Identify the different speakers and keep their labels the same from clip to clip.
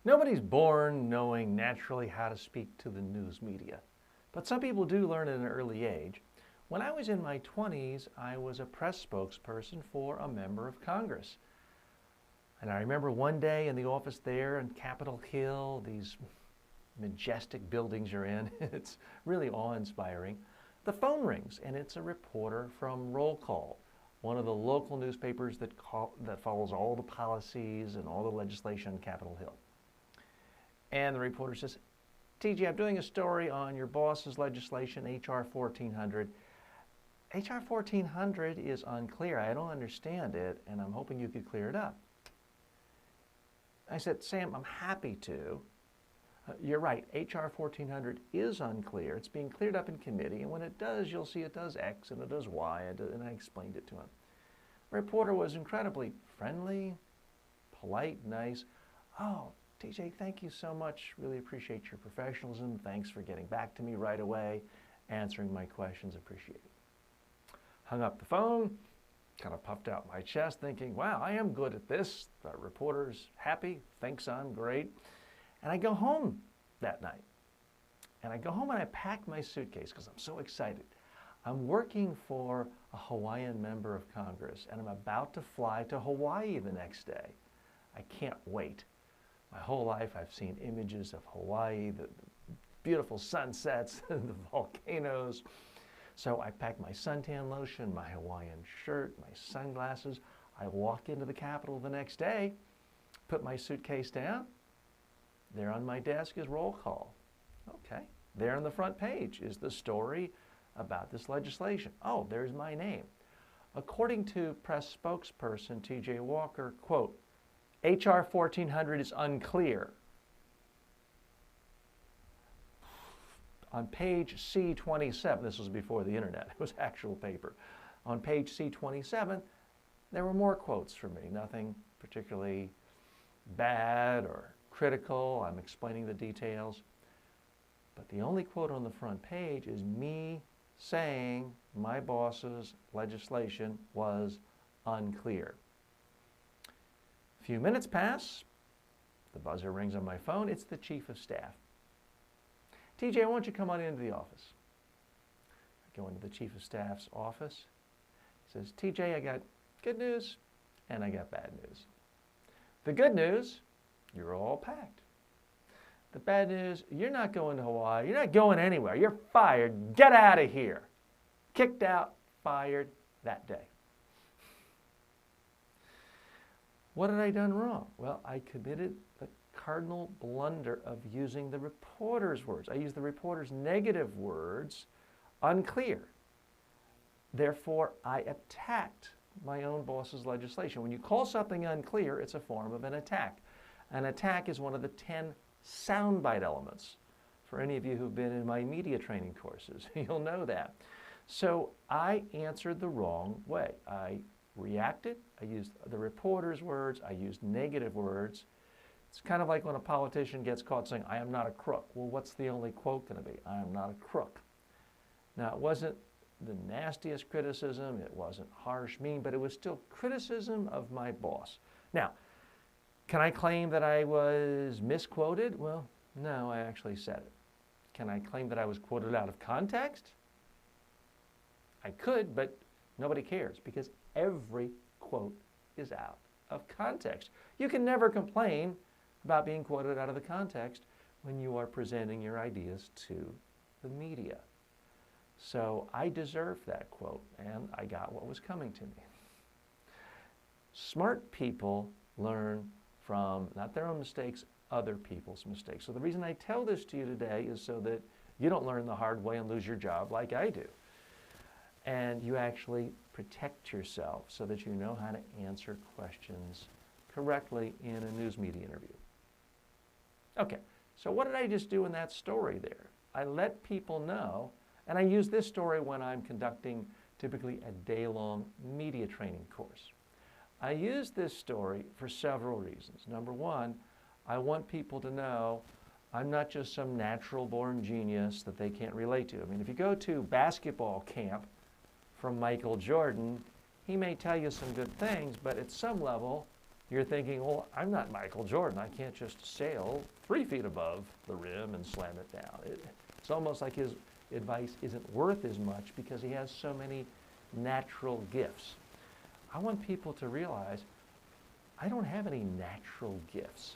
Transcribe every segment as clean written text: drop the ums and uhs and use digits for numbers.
Speaker 1: Nobody's born knowing naturally how to speak to the news media, but some people do learn at an early age. When I was in my 20s, I was a press spokesperson for a member of Congress. And I remember one day in the office there in Capitol Hill, these majestic buildings you're in, it's really awe-inspiring. The phone rings, and it's a reporter from Roll Call, one of the local newspapers that follows all the policies and all the legislation on Capitol Hill. And the reporter says, TJ, I'm doing a story on your boss's legislation, H.R. 1400. H.R. 1400 is unclear. I don't understand it, and I'm hoping you could clear it up. I said, Sam, I'm happy to. You're right, H.R. 1400 is unclear. It's being cleared up in committee, and when it does, you'll see it does X and it does Y, and I explained it to him. The reporter was incredibly friendly, polite, nice. Oh, TJ, thank you so much. Really appreciate your professionalism. Thanks for getting back to me right away, answering my questions. Appreciate it. Hung up the phone, kind of puffed out my chest, thinking, wow, I am good at this. The reporter's happy, thinks I'm great. And I go home that night. And I go home and I pack my suitcase because I'm so excited. I'm working for a Hawaiian member of Congress, and I'm about to fly to Hawaii the next day. I can't wait. My whole life I've seen images of Hawaii, the beautiful sunsets, the volcanoes. So I packed my suntan lotion, my Hawaiian shirt, my sunglasses. I walk into the Capitol the next day, put my suitcase down. There on my desk is Roll Call. Okay. There on the front page is the story about this legislation. Oh, there's my name. According to press spokesperson T.J. Walker, quote, H.R. 1400 is unclear. On page C27, this was before the internet, it was actual paper. On page C27, there were more quotes from me, nothing particularly bad or critical. I'm explaining the details. But the only quote on the front page is me saying my boss's legislation was unclear. A few minutes pass. The buzzer rings on my phone. It's the chief of staff. TJ, why don't you come on into the office? I go into the chief of staff's office. He says, TJ, I got good news and I got bad news. The good news, you're all packed. The bad news, you're not going to Hawaii. You're not going anywhere. You're fired. Get out of here. Kicked out, fired that day. What had I done wrong? Well, I committed the cardinal blunder of using the reporter's words. I used the reporter's negative words, unclear. Therefore, I attacked my own boss's legislation. When you call something unclear, it's a form of an attack. An attack is one of the 10 soundbite elements. For any of you who've been in my media training courses, you'll know that. So I answered the wrong way. I reacted. I used the reporter's words. I used negative words. It's kind of like when a politician gets caught saying, I am not a crook. Well, what's the only quote going to be? I am not a crook. Now, it wasn't the nastiest criticism. It wasn't harsh, mean, but it was still criticism of my boss. Now, can I claim that I was misquoted? Well, no, I actually said it. Can I claim that I was quoted out of context? I could, but nobody cares because every quote is out of context. You can never complain about being quoted out of the context when you are presenting your ideas to the media. So I deserved that quote, and I got what was coming to me. Smart people learn from, not their own mistakes, other people's mistakes. So the reason I tell this to you today is so that you don't learn the hard way and lose your job like I do. And you actually protect yourself so that you know how to answer questions correctly in a news media interview. Okay, so what did I just do in that story there? I let people know, and I use this story when I'm conducting typically a day-long media training course. I use this story for several reasons. Number one, I want people to know I'm not just some natural-born genius that they can't relate to. I mean, if you go to basketball camp from Michael Jordan, he may tell you some good things, but at some level, You're thinking, well, I'm not Michael Jordan. I can't just sail 3 feet above the rim and slam it down. It's almost like his advice isn't worth as much because he has so many natural gifts. I want people to realize I don't have any natural gifts.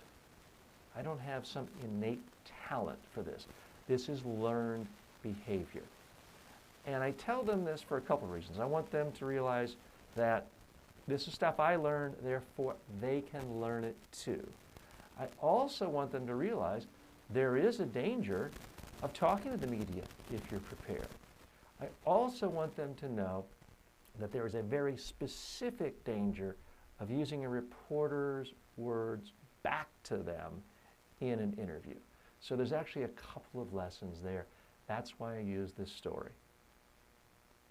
Speaker 1: I don't have some innate talent for this. This is learned behavior. And I tell them this for a couple of reasons. I want them to realize that this is stuff I learned, therefore they can learn it too. I also want them to realize there is a danger of talking to the media if you're prepared. I also want them to know that there is a very specific danger of using a reporter's words back to them in an interview. So there's actually a couple of lessons there. That's why I use this story.